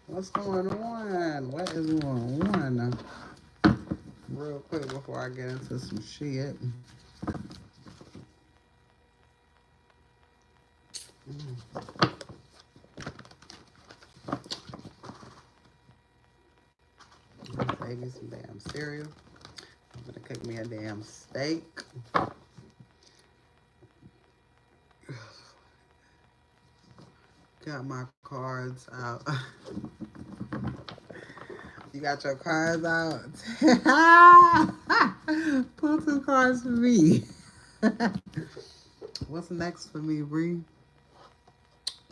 What's going on? What is going on? Real quick before I get into some shit. Baby some damn cereal. I'm gonna cook me a damn steak. Got my cards out. You got your cards out? Pull two cards for me. What's next for me, Bree?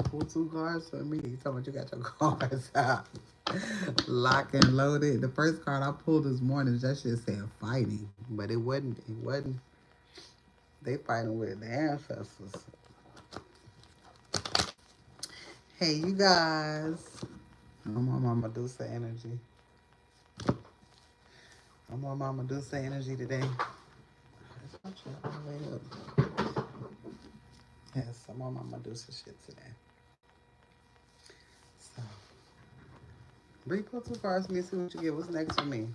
Pull two cards for me. You talking about you got your cards out. Lock and loaded. The first card I pulled this morning, that shit said fighting. But it wasn't. It wasn't. They fighting with the ancestors. Hey, you guys. I'm on Mama Dusa energy. I'm on Mama Dusa energy today. It's actually all the way up. Yes, I'm on Mama Dusa shit today. So, Bree, pull two cards for me, see what you get. What's next for me?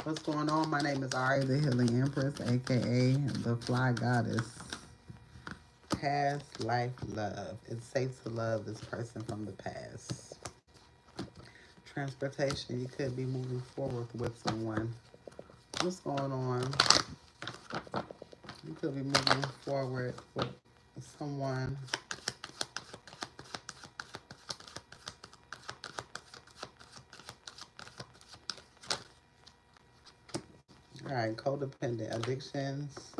What's going on? My name is Ari, the Healing Empress, aka the Fly Goddess. Past life love. It's safe to love this person from the past. Transportation. You could be moving forward with someone. What's going on? You could be moving forward with someone. All right, codependent addictions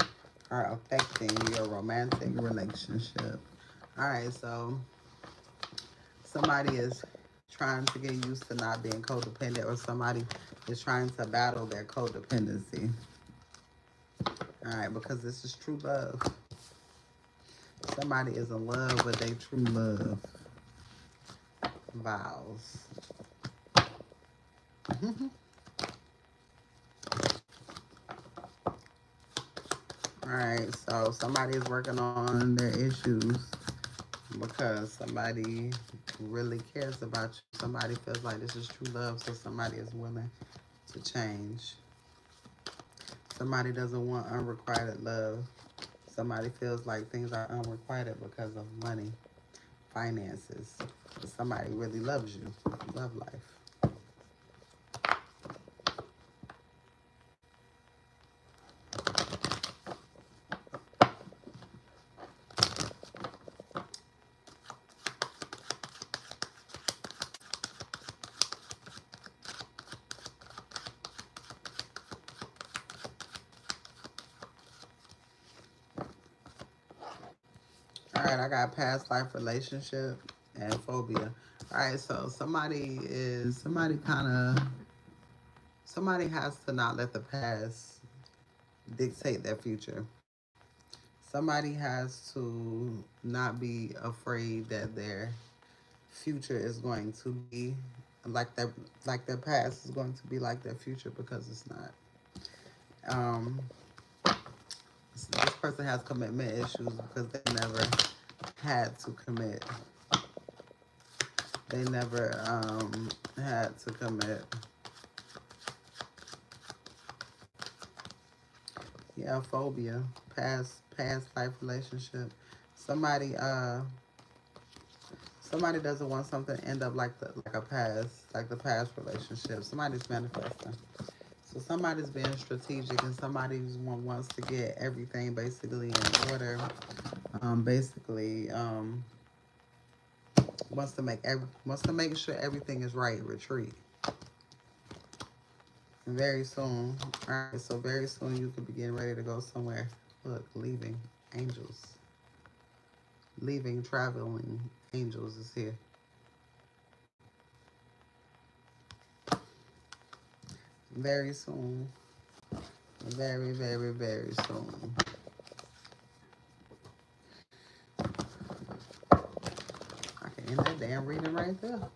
are affecting your romantic relationship. All right, so somebody is trying to get used to not being codependent, or somebody is trying to battle their codependency. All right, because this is true love. Somebody is in love with their true love vows. All right, so somebody is working on their issues because somebody really cares about you. Somebody feels like this is true love, so somebody is willing to change. Somebody doesn't want unrequited love. Somebody feels like things are unrequited because of money, finances. But somebody really loves you, love life. All right, I got past life relationship and phobia. All right, so somebody has to not let the past dictate their future. Somebody has to not be afraid that their future is going to be like their past is going to be like their future, because it's not. Um, this person has commitment issues because they never had to commit. They never had to commit. Yeah, phobia, past life relationship. Somebody somebody doesn't want something to end up like the past relationship. Somebody's manifesting. So somebody's being strategic, and somebody wants to get everything basically in order. Basically, wants to make sure everything is right. Retreat very soon. All right, so very soon you could be getting ready to go somewhere. Look, leaving angels, leaving traveling angels is here. Very soon, very very very soon. I can end that damn reading right there.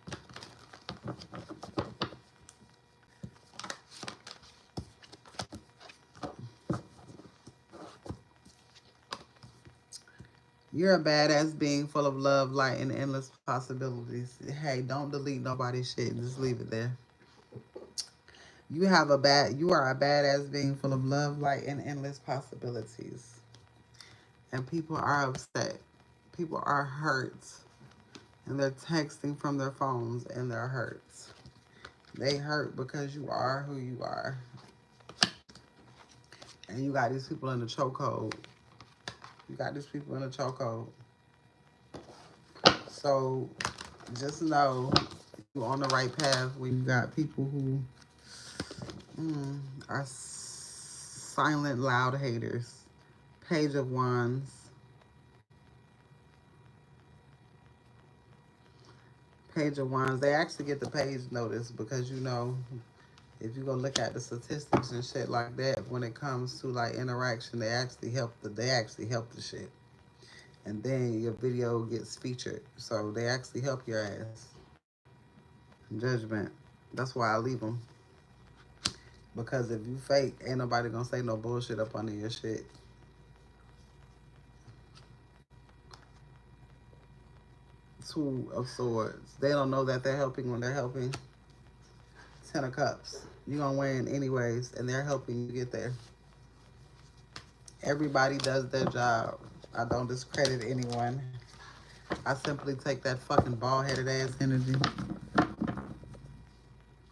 You're a badass being full of love, light, and endless possibilities. Hey, don't delete nobody's shit. Just leave it there. You are a badass being full of love, light, and endless possibilities. And people are upset. People are hurt. And they're texting from their phones and they're hurt. They hurt because you are who you are. And you got these people in the chokehold. You got these people in the chokehold. So just know you're on the right path when you got people who are silent, loud haters. Page of Wands. Page of Wands. They actually get the page notice because you know if you go look at the statistics and shit like that, when it comes to like interaction, they actually help the shit. And then your video gets featured. So they actually help your ass. Judgment. That's why I leave them. Because if you fake, ain't nobody gonna say no bullshit up under your shit. Two of Swords. They don't know that they're helping when they're helping. Ten of Cups. You're gonna win anyways, and they're helping you get there. Everybody does their job. I don't discredit anyone. I simply take that fucking bald-headed ass energy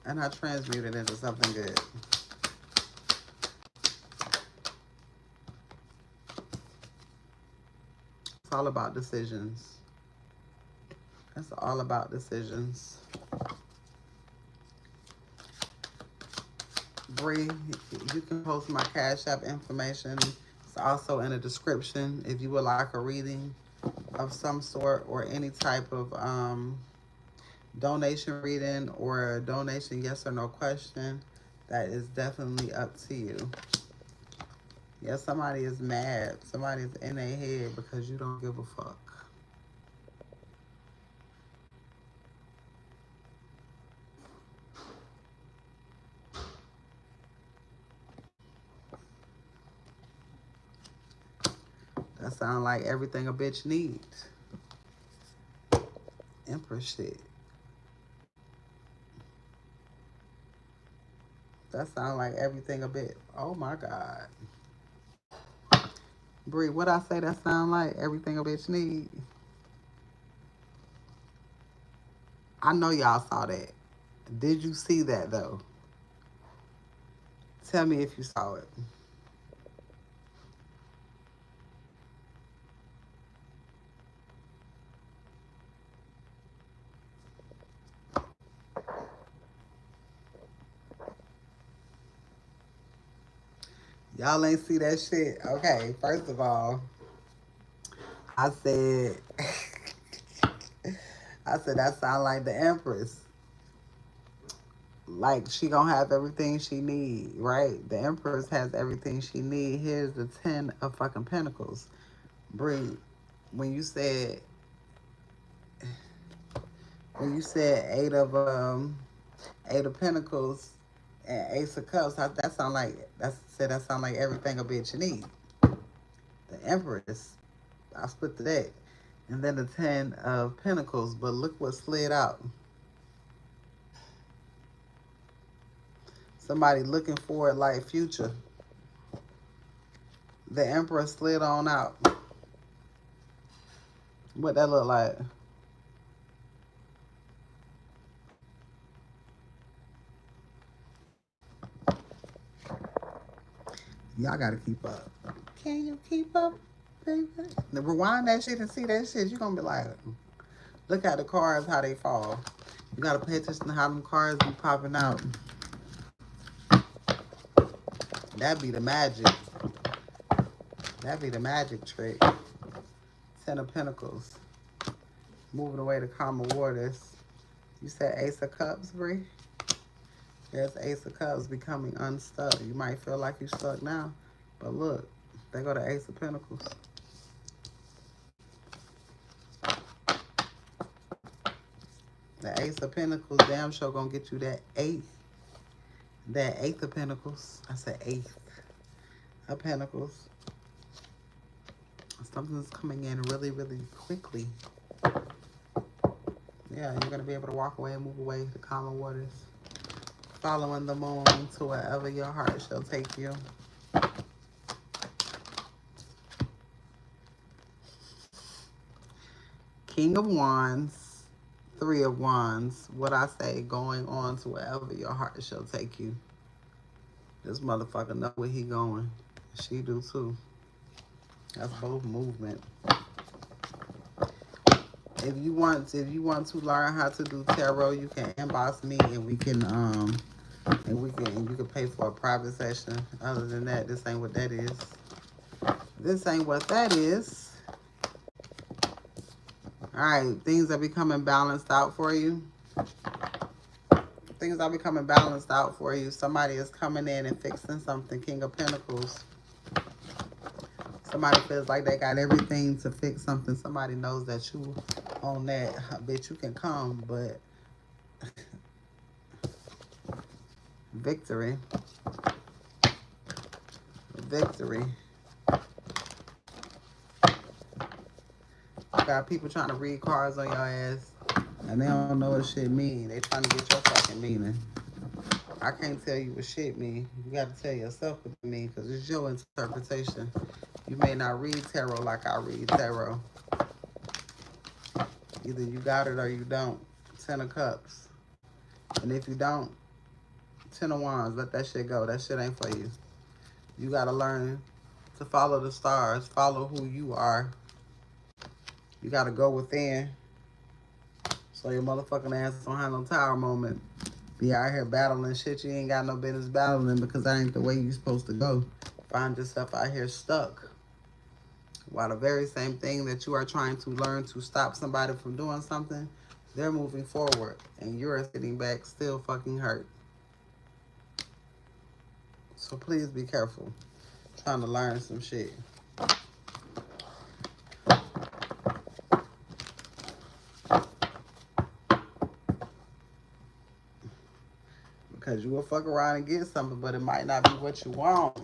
and I transmute it into something good. It's all about decisions. It's all about decisions. Bree, you can post my Cash App information. It's also in the description if you would like a reading of some sort or any type of donation reading or a donation yes or no question. That is definitely up to you. Yeah, somebody is mad. Somebody's in their head because you don't give a fuck. That sounds like everything a bitch needs. Empress shit. That sounds like everything a bit. Oh my God. Bree, what I say that sound like everything a bitch need? I know y'all saw that. Did you see that though? Tell me if you saw it. Y'all ain't see that shit. Okay, first of all, I said I said that sound like the Empress. Like she gonna have everything she need, right? The Empress has everything she need. Here's the 10 of fucking Pentacles. Bree, when you said eight of Pentacles and Ace of Cups, that sound like that sound like everything a bitch need. The Empress, I split the deck, and then the 10 of Pentacles. But look what slid out. Somebody looking for it like Future. The Emperor slid on out. What that look like? Y'all gotta keep up. Can you keep up, baby? Now rewind that shit and see that shit. You're gonna be like, look at the cards, how they fall. You gotta pay attention to how them cards be popping out. That be the magic. That be the magic trick. 10 of Pentacles. Moving away to calmer waters. You said Ace of Cups, Bree? There's Ace of Cups becoming unstuck. You might feel like you're stuck now, but look, they go to Ace of Pentacles. The Ace of Pentacles damn sure gonna get you that eighth of Pentacles. I said eighth of Pentacles. Something's coming in really, really quickly. Yeah, you're going to be able to walk away and move away to calmer waters. Following the moon to wherever your heart shall take you. King of Wands, Three of Wands. What I say, going on to wherever your heart shall take you. This motherfucker know where he going. She do too. That's both movement. If you want to learn how to do tarot, you can inbox me and you can pay for a private session. Other than that, this ain't what that is. This ain't what that is. All right, things are becoming balanced out for you. Things are becoming balanced out for you. Somebody is coming in and fixing something. King of Pentacles. Somebody feels like they got everything to fix something. Somebody knows that you on that. Bitch, you can come, but victory. Victory. Got people trying to read cards on your ass, and they don't know what shit mean. They trying to get your fucking meaning. I can't tell you what shit mean. You got to tell yourself what it mean, because it's your interpretation. You may not read tarot like I read tarot. Either you got it or you don't. 10 of Cups. And if you don't, 10 of Wands. Let that shit go. That shit ain't for you. You got to learn to follow the stars. Follow who you are. You got to go within. So your motherfucking ass don't have no tower moment. Be out here battling shit you ain't got no business battling, because that ain't the way you supposed to go. Find yourself out here stuck. While the very same thing that you are trying to learn to stop somebody from doing something, they're moving forward. And you're sitting back still fucking hurt. So please be careful. Trying to learn some shit. Because you will fuck around and get something, but it might not be what you want.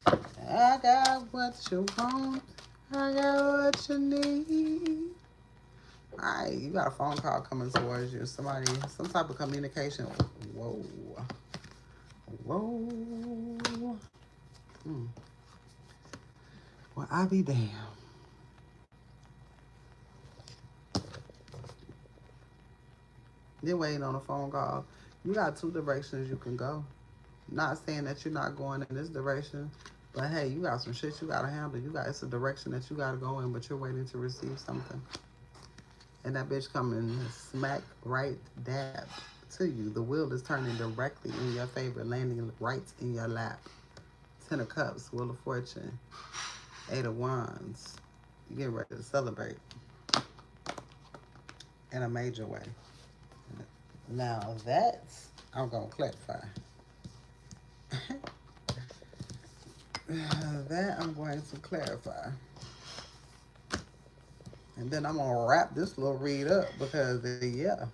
I got what you want. I got what you need. All right, you got a phone call coming towards you. Somebody, some type of communication. Whoa. Whoa. Well, I be damned. You're waiting on a phone call. You got two directions you can go. Not saying that you're not going in this direction, but hey, you got some shit you gotta handle. It's a direction that you gotta go in, but you're waiting to receive something. And that bitch coming smack right dab to you. The wheel is turning directly in your favor, landing right in your lap. 10 of Cups, Wheel of Fortune, 8 of Wands. You getting ready to celebrate in a major way. Now that's, I'm gonna clarify. That I'm going to clarify. And then I'm gonna wrap this little read up because yeah.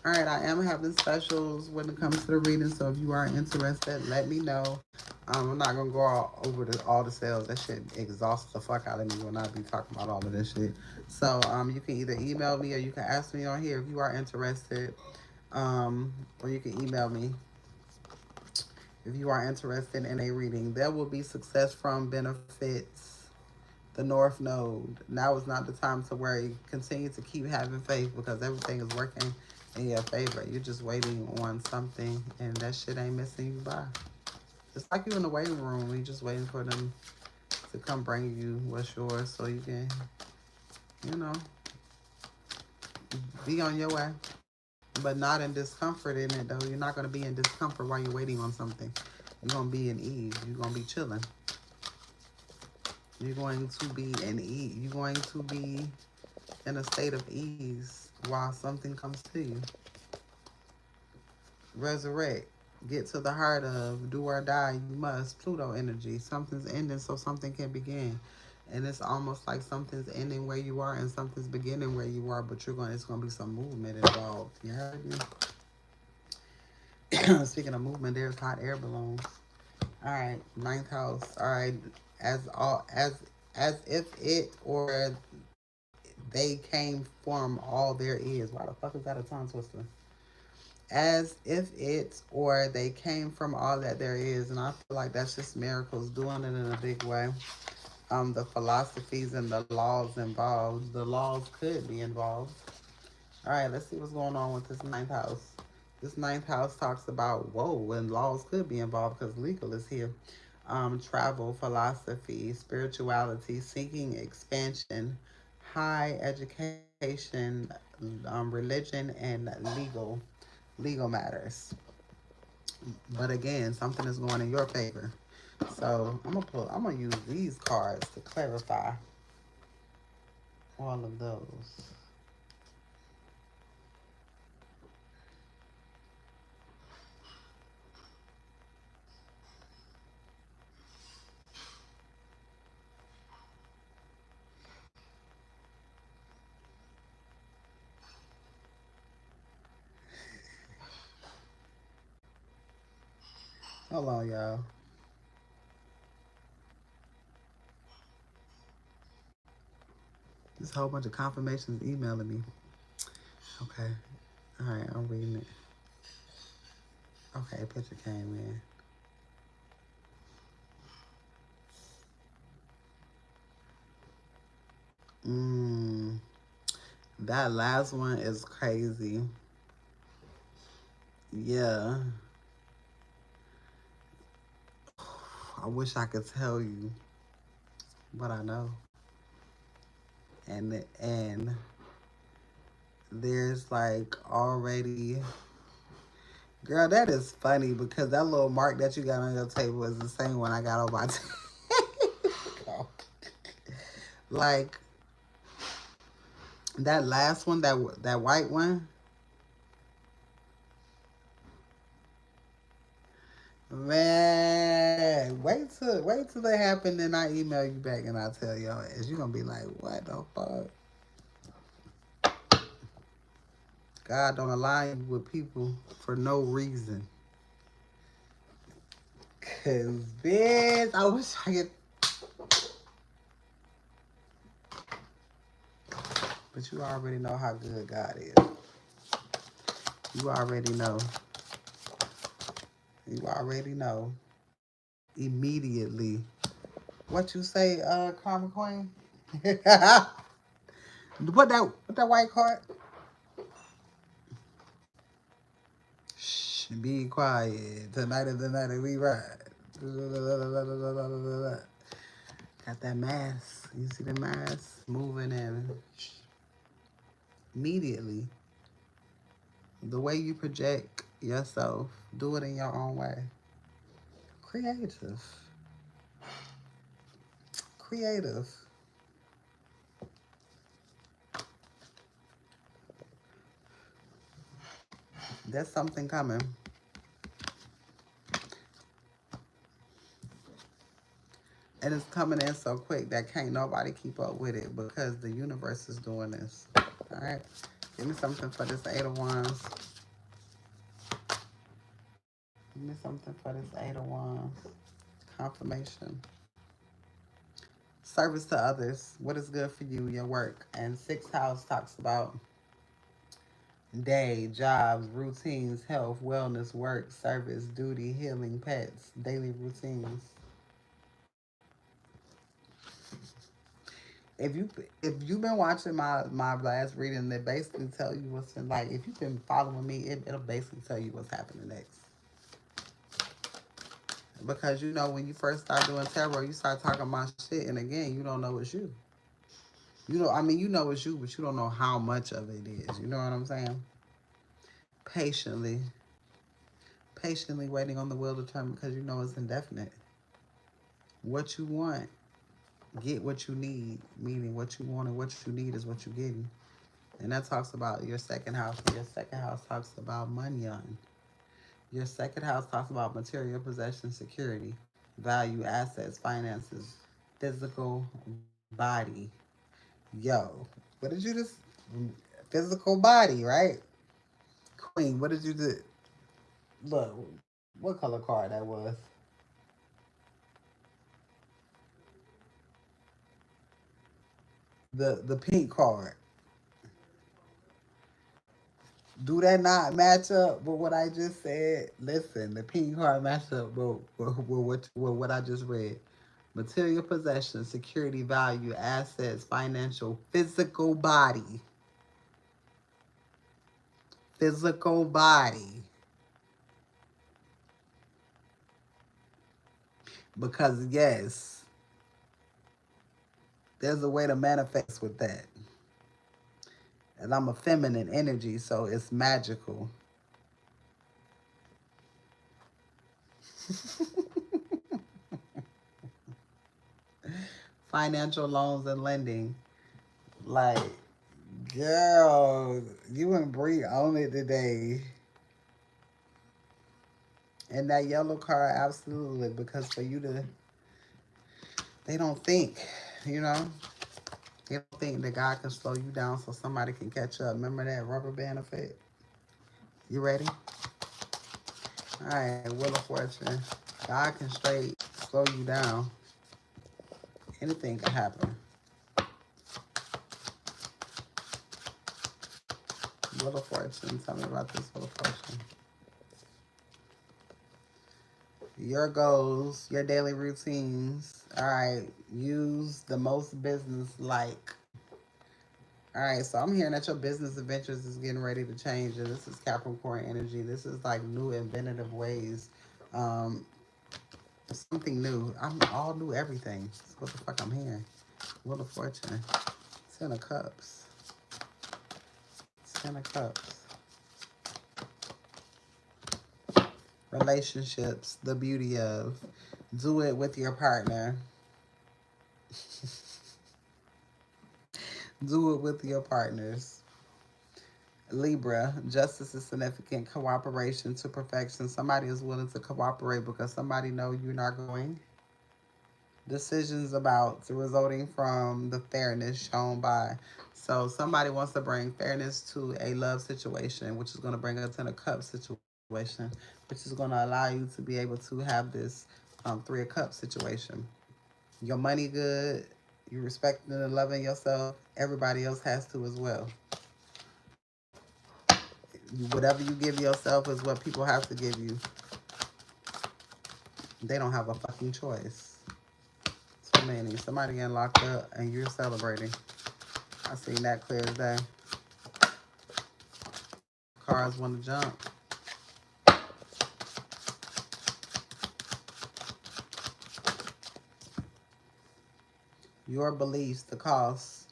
All right, I am having specials when it comes to the reading, so if you are interested, let me know. I'm not gonna go all over all the sales. That shit exhausts the fuck out of me when I be talking about all of this shit. So you can either email me or you can ask me on here if you are interested. Or you can email me if you are interested in a reading. There will be success from benefits. The North Node. Now is not the time to worry. Continue to keep having faith because everything is working in your favor. You're just waiting on something and that shit ain't missing you by. It's like you're in the waiting room. You're just waiting for them to come bring you what's yours so you can, be on your way. But not in discomfort in it, though. You're not going to be in discomfort while you're waiting on something. You're going to be in ease. You're going to be chilling. You're going to be in ease. You're going to be in a state of ease while something comes to you. Resurrect. Get to the heart of do or die. You must. Pluto energy. Something's ending so something can begin. And it's almost like something's ending where you are and something's beginning where you are, but it's going to be some movement involved. You heard me? Speaking of movement, there's hot air balloons. All right, ninth house. All right, as if it or they came from all there is. Why the fuck is that a tongue twister? As if it or they came from all that there is, and I feel like that's just miracles doing it in a big way. The philosophies and the laws involved. The laws could be involved. All right, let's see what's going on with this ninth house. This ninth house talks about whoa, and laws could be involved because legal is here. Travel, philosophy, spirituality, seeking expansion, high education, religion, and legal matters. But again, something is going in your favor. So I'm gonna use these cards to clarify all of those. Hold on, y'all. This whole bunch of confirmations emailing me. Okay. All right, I'm reading it. Okay, a picture came in. That last one is crazy. Yeah. I wish I could tell you, but I know. And there's like already, girl, that is funny because that little mark that you got on your table is the same one I got on my table. Like that last one, that white one. Man, wait till they happen, then I email you back and I tell y'all is you gonna be like, what the fuck? God don't align you with people for no reason. Cause bitch, I wish I could. But you already know how good God is. You already know. You already know. Immediately. What you say, Karma Queen? What that white card? Shh, be quiet. Tonight is the night that we ride. Got that mask. You see the mask moving in immediately. The way you project yourself, do it in your own way. Creative. Creative. There's something coming. And it's coming in so quick that can't nobody keep up with it because the universe is doing this. All right. Give me something for this Eight of Wands. Give me something for this Eight of Wands. Confirmation. Service to others. What is good for you, your work. And sixth house talks about day, jobs, routines, health, wellness, work, service, duty, healing, pets, daily routines. If you've been watching my last reading, it basically tell you what's in, like if you've been following me, it'll basically tell you what's happening next. Because you know when you first start doing tarot, you start talking about shit, and again, you don't know it's you. You know, I mean, you know it's you, but you don't know how much of it is. You know what I'm saying? Patiently, patiently waiting on the will to turn because you know it's indefinite. What you want, get what you need. Meaning, what you want and what you need is what you're getting. And that talks about your second house. And your second house talks about money on. Your second house talks about material possession, security, value, assets, finances, physical body. Yo, what did you just? Physical body, right? Queen, what did you do? Look, what color card that was? The pink card. Do that not match up with what I just said? Listen, the pink card match up with what I just read. Material possession, security, value, assets, financial, physical body. Physical body. Because, yes, there's a way to manifest with that. And I'm a feminine energy, so it's magical. Financial loans and lending. Like, girl, you and Bree own it today. And that yellow card, absolutely, because for you to, they don't think, you know, they don't think that God can slow you down so somebody can catch up. Remember that rubber band effect? You ready? All right, Wheel of Fortune. God can straight slow you down. Anything can happen. Wheel of Fortune. Tell me about this Wheel of Fortune. Your goals, your daily routines. All right, use the most business like. All right, so I'm hearing that your business adventures is getting ready to change, and this is Capricorn energy. This is like new inventive ways, um, something new. I'm all new everything. That's what the fuck I'm hearing. Wheel of Fortune, Ten of Cups, Ten of Cups. Relationships, the beauty of do it with your partner. Do it with your partners. Libra, justice is significant, cooperation to perfection. Somebody is willing to cooperate because somebody know you're not going. Decisions about resulting from the fairness shown by. So somebody wants to bring fairness to a love situation, which is going to bring a Ten of Cups situation, which is going to allow you to be able to have this Three of Cups situation. Your money good, you respecting and loving yourself. Everybody else has to as well. Whatever you give yourself is what people have to give you. They don't have a fucking choice. Too many. Somebody getting locked up and you're celebrating. I seen that clear as day. Cars want to jump. Your beliefs, the cost.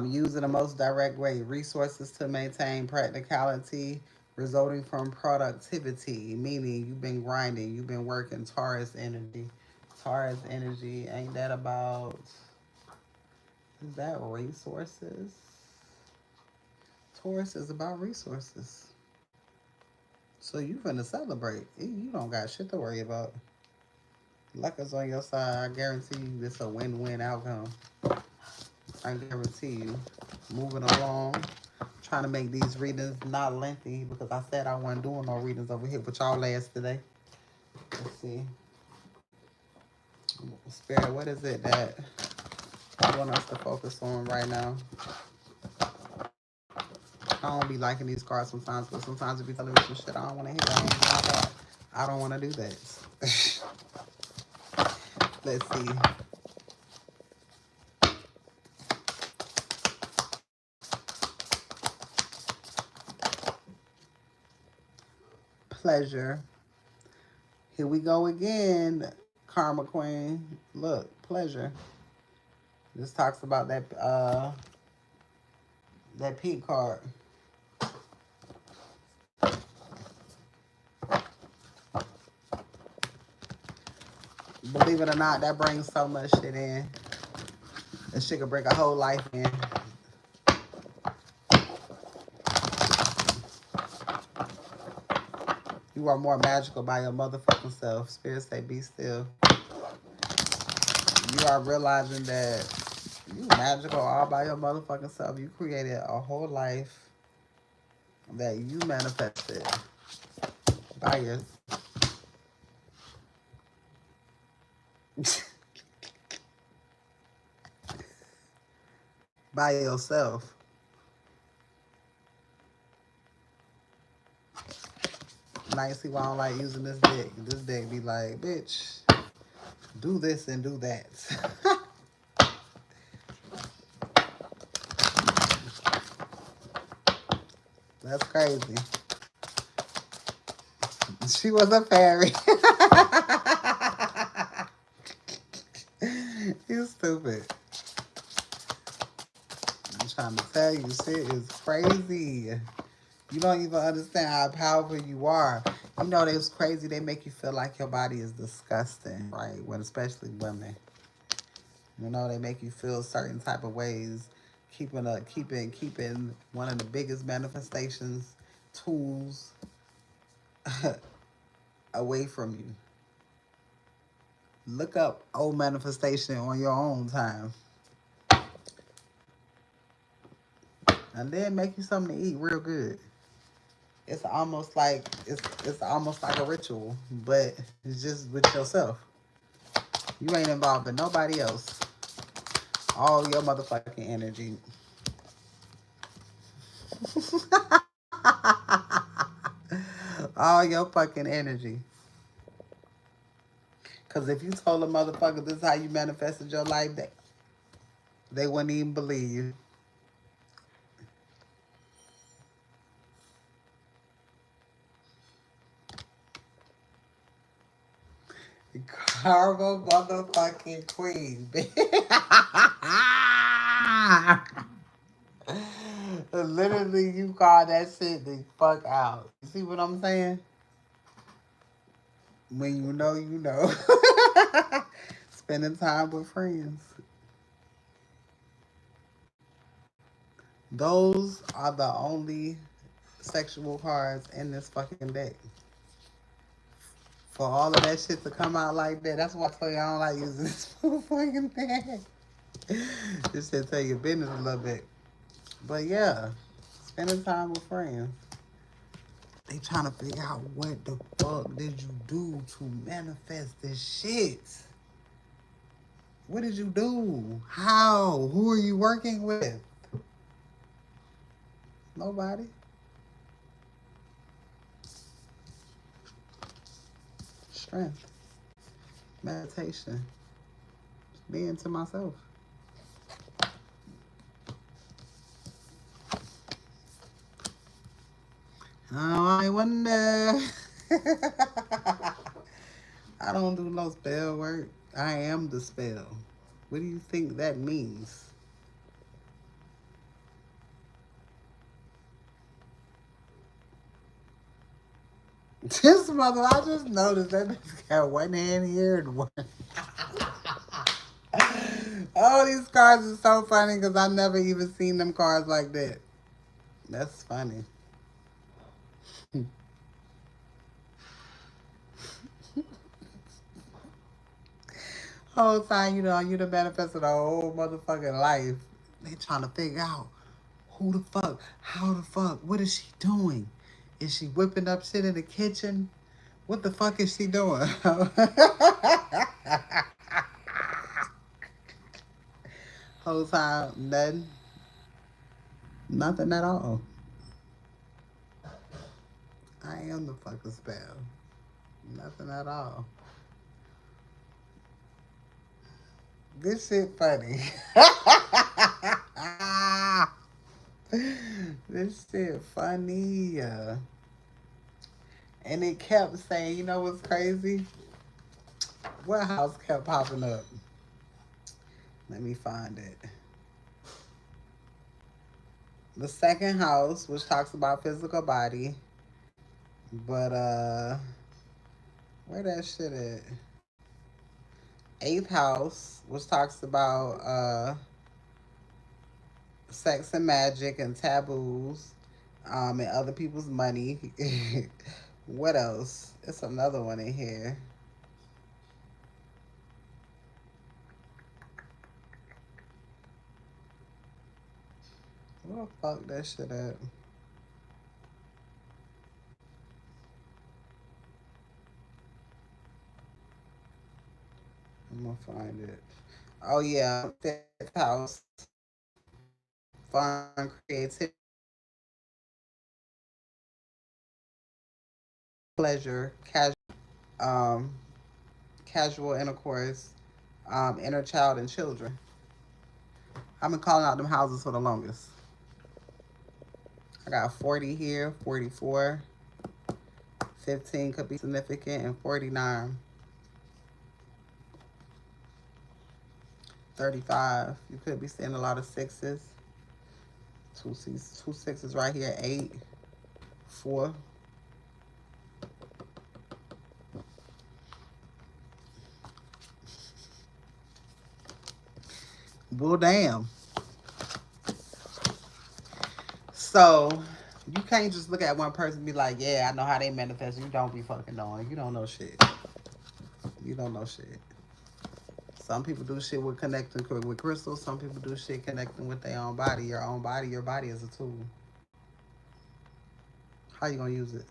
Use in the most direct way. Resources to maintain practicality resulting from productivity, meaning you've been grinding, you've been working. Taurus energy. Taurus energy, ain't that about, is that resources? Taurus is about resources. So you finna celebrate. You don't got shit to worry about. Luck is on your side. I guarantee you this a win-win outcome. I guarantee you. Moving along. Trying to make these readings not lengthy because I said I wasn't doing no readings over here with y'all last today. Let's see. Spirit, what is it that I want us to focus on right now? I don't be liking these cards sometimes, but sometimes if you telling me some shit I don't want to hear, I don't want to do that. Let's see. Pleasure. Here we go again, Karma Queen. Look, pleasure. This talks about that pink card. Believe it or not, that brings so much shit in. That shit could bring a whole life in. You are more magical by your motherfucking self. Spirit say, be still. You are realizing that you magical all by your motherfucking self. You created a whole life that you manifested. By your by yourself. Now you see why I don't like using this deck. This deck be like, bitch, do this and do that. That's crazy. She was a fairy. You stupid. I'm trying to tell you, shit is crazy. You don't even understand how powerful you are. You know, it's crazy. They make you feel like your body is disgusting, right? When especially women. You know, they make you feel certain type of ways. Keeping one of the biggest manifestations tools away from you. Look up old manifestation on your own time. And then make you something to eat real good. It's almost like a ritual, but it's just with yourself. You ain't involving nobody else. All your motherfucking energy. All your fucking energy. Cause if you told a motherfucker this is how you manifested your life, they wouldn't even believe you. Cargo motherfucking queen, bitch. Literally, you call that shit the fuck out. You see what I'm saying? When you know, you know. Spending time with friends. Those are the only sexual cards in this fucking deck. For all of that shit to come out like that, that's why I tell you I don't like using this fucking thing. This shit tell your business a little bit. But yeah, spending time with friends. They trying to figure out what the fuck did you do to manifest this shit? What did you do? How? Who are you working with? Nobody. Strength. Meditation. Being to myself. Oh, I wonder. I don't do no spell work. I am the spell. What do you think that means? This mother, I just noticed that bitch got one hand here and one. Oh, these cards are so funny because I never even seen them cards like that. That's funny. Whole time, you know, you the manifest of the whole motherfucking life. They trying to figure out who the fuck, how the fuck, what is she doing? Is she whipping up shit in the kitchen? What the fuck is she doing? Whole time, nothing. Nothing at all. I am the fucking spell. Nothing at all. This shit funny. This shit funny. And it kept saying, you know what's crazy? What house kept popping up? Let me find it. The second house, which talks about physical body. But where that shit at? Eighth house, which talks about sex and magic and taboos, and other people's money. What else? It's another one in here. Where the fuck that shit at? I'm gonna find it. Oh yeah, fifth house, fun, creativity, pleasure, um, casual intercourse, inner child and children. I've been calling out them houses for the longest. I got 40 here, 44, 15 could be significant, and 49, 35. You could be seeing a lot of sixes. Two sixes right here, 8, 4. Well, damn. So you can't just look at one person and be like, yeah, I know how they manifest. You don't be fucking knowing. You don't know shit. You don't know shit. Some people do shit with connecting with crystals. Some people do shit connecting with their own body. Your body is a tool. How you gonna use it?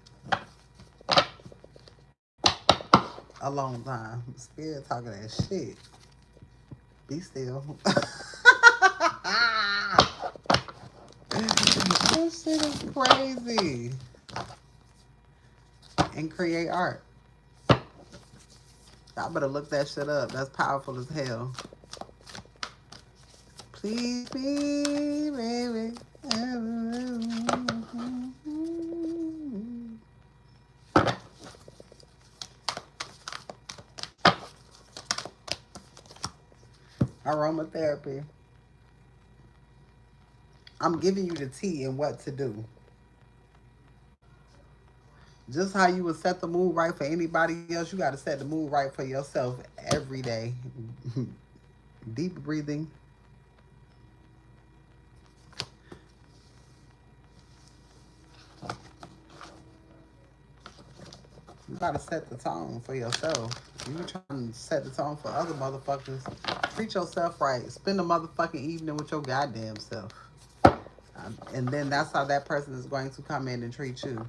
A long time. Spirit talking that shit. Be still. This shit is crazy. And create art. I better look that shit up. That's powerful as hell. Please be, baby. Aromatherapy. I'm giving you the tea and what to do. Just how you would set the mood right for anybody else, you got to set the mood right for yourself every day. Deep breathing. You got to set the tone for yourself. You trying to set the tone for other motherfuckers. Treat yourself right. Spend a motherfucking evening with your goddamn self. And then that's how that person is going to come in and treat you.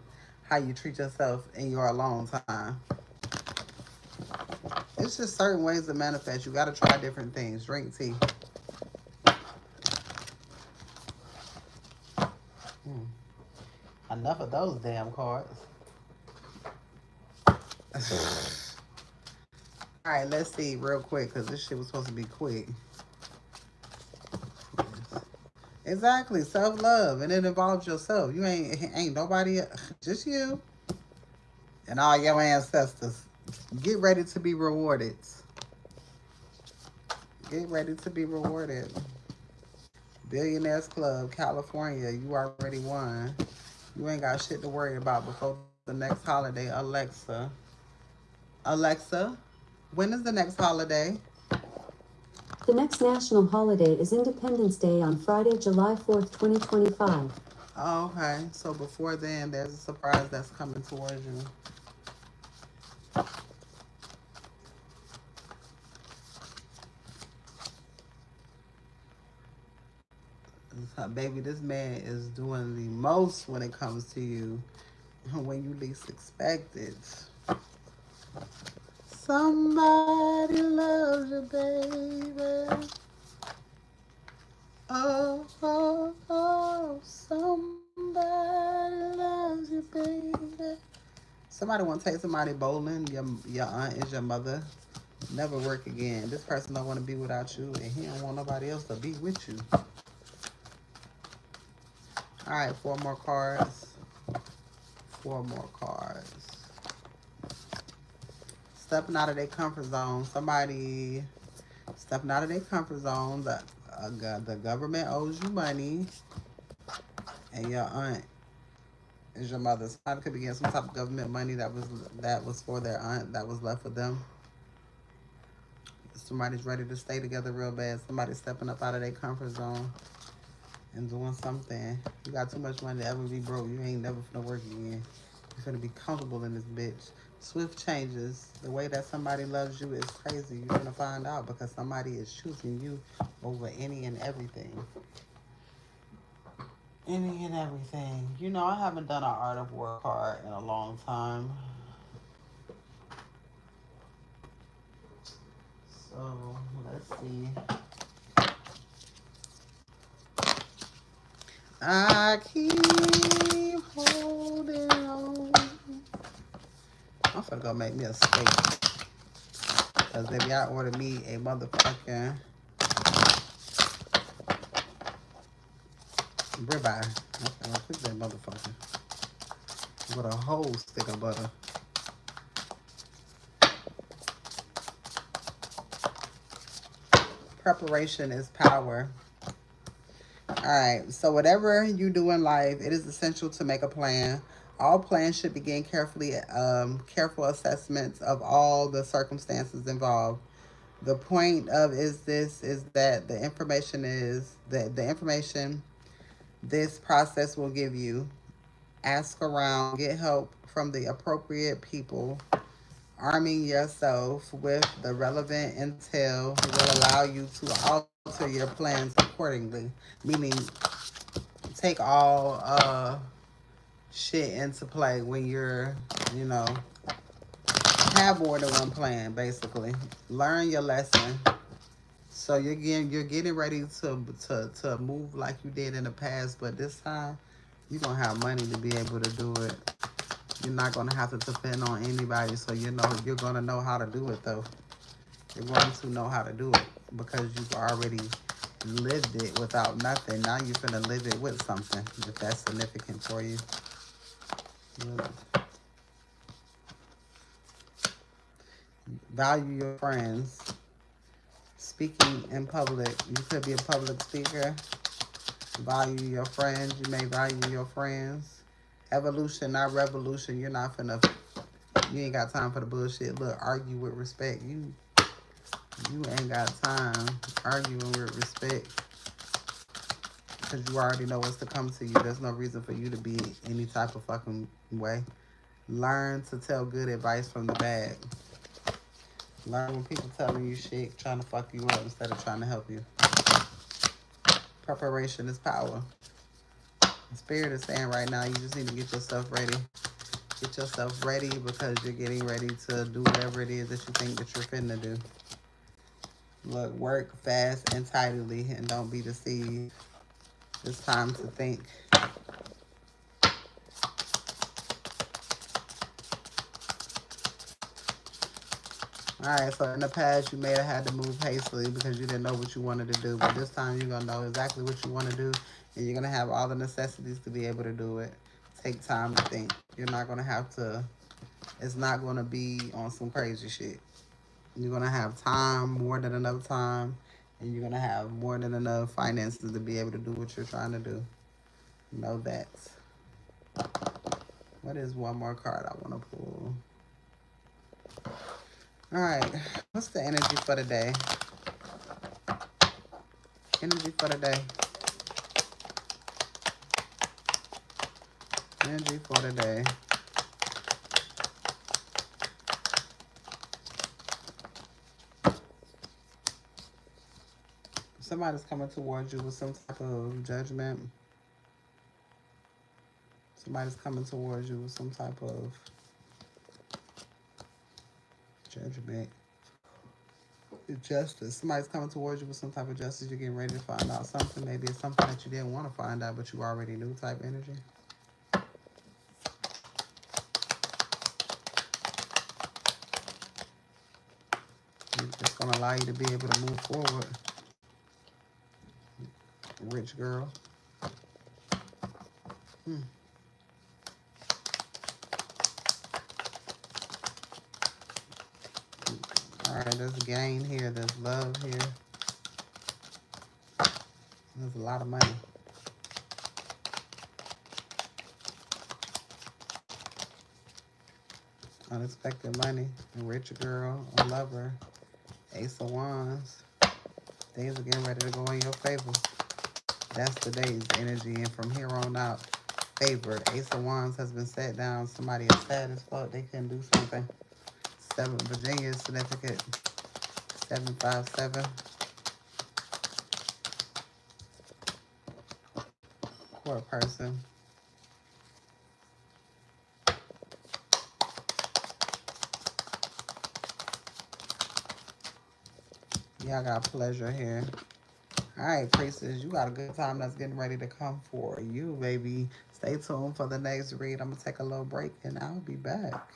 How you treat yourself in your alone time. It's just certain ways to manifest. You got to try different things. Drink tea. Enough of those damn cards. All right, let's see real quick because this shit was supposed to be quick. Exactly, self-love, and it involves yourself. You ain't nobody, just you and all your ancestors. Get ready to be rewarded. Get ready to be rewarded. Billionaires Club, California, you already won. You ain't got shit to worry about before the next holiday. Alexa, when is the next holiday? The next national holiday is Independence Day on Friday, July 4th, 2025. Oh, okay, so before then, there's a surprise that's coming towards you. Baby, this man is doing the most when it comes to you when you least expect it. Somebody loves you, baby. Oh, oh, oh, somebody loves you, baby. Somebody want to take somebody bowling. Your aunt is your mother. Never work again. This person don't want to be without you, and he don't want nobody else to be with you. All right, 4 more cards. 4 more cards. Stepping out of their comfort zone. Somebody stepping out of their comfort zone. The government owes you money, and your aunt is your mother. Somebody could be getting some type of government money that was for their aunt that was left for them. Somebody's ready to stay together real bad. Somebody's stepping up out of their comfort zone and doing something. You got too much money to ever be broke. You ain't never finna work again. You're finna be comfortable in this bitch. Swift changes. The way that somebody loves you is crazy. You're gonna find out because somebody is choosing you over any and everything. Any and everything. You know, I haven't done an Art of War card in a long time. So So let's see. I keep holding on. I'm finna go make me a steak. Because baby, I ordered me a motherfucking ribeye. I'm finna cook that motherfucker with a whole stick of butter. Preparation is power. Alright, so whatever you do in life, it is essential to make a plan. All plans should begin careful assessments of all the circumstances involved. The point of is that the information this process will give you. Ask around, get help from the appropriate people. Arming yourself with the relevant intel will allow you to alter your plans accordingly. Meaning, take all shit into play when you're, you know, have more than one plan. Basically, learn your lesson. So you're getting ready to move like you did in the past, but this time you're gonna have money to be able to do it. You're not gonna have to depend on anybody, so you know you're gonna know how to do it though. You're going to know how to do it because you've already lived it without nothing. Now you're gonna live it with something if that's significant for you. Value your friends. Speaking in public, you could be a public speaker. Value your friends. You may value your friends. Evolution, not revolution. You're not finna. You ain't got time for the bullshit. Look, argue with respect. You ain't got time arguing with respect because you already know what's to come to you. There's no reason for you to be any type of fucking way. Learn to tell good advice from the bad. Learn when people telling you shit, trying to fuck you up instead of trying to help you. Preparation is power. The spirit is saying right now, you just need to get yourself ready. Get yourself ready because you're getting ready to do whatever it is that you think that you're finna do. Look, work fast and tidily and don't be deceived. It's time to think. Alright, so in the past you may have had to move hastily because you didn't know what you wanted to do. But this time you're going to know exactly what you want to do. And you're going to have all the necessities to be able to do it. Take time to think. You're not going to have to, it's not going to be on some crazy shit. You're going to have time, more than enough time. And you're going to have more than enough finances to be able to do what you're trying to do. Know that. What is one more card I want to pull? All right, what's the energy for the day? Energy for the day. Energy for the day. Somebody's coming towards you with some type of judgment. Somebody's coming towards you with some type of judgment. Justice. Somebody's coming towards you with some type of justice. You're getting ready to find out something. Maybe it's something that you didn't want to find out, but you already knew type energy. It's going to allow you to be able to move forward. Rich girl. Alright, there's gain here. There's love here. There's a lot of money. Unexpected money. A rich girl. A lover. Ace of Wands. Things are getting ready to go in your favor. That's today's energy. And from here on out, favored. Ace of Wands has been set down. Somebody is sad as fuck. They couldn't do something. 7 Virginia is significant. 757. Court person. Y'all got pleasure here. All right, Priestess, you got a good time that's getting ready to come for you, baby. Stay tuned for the next read. I'm going to take a little break and I'll be back.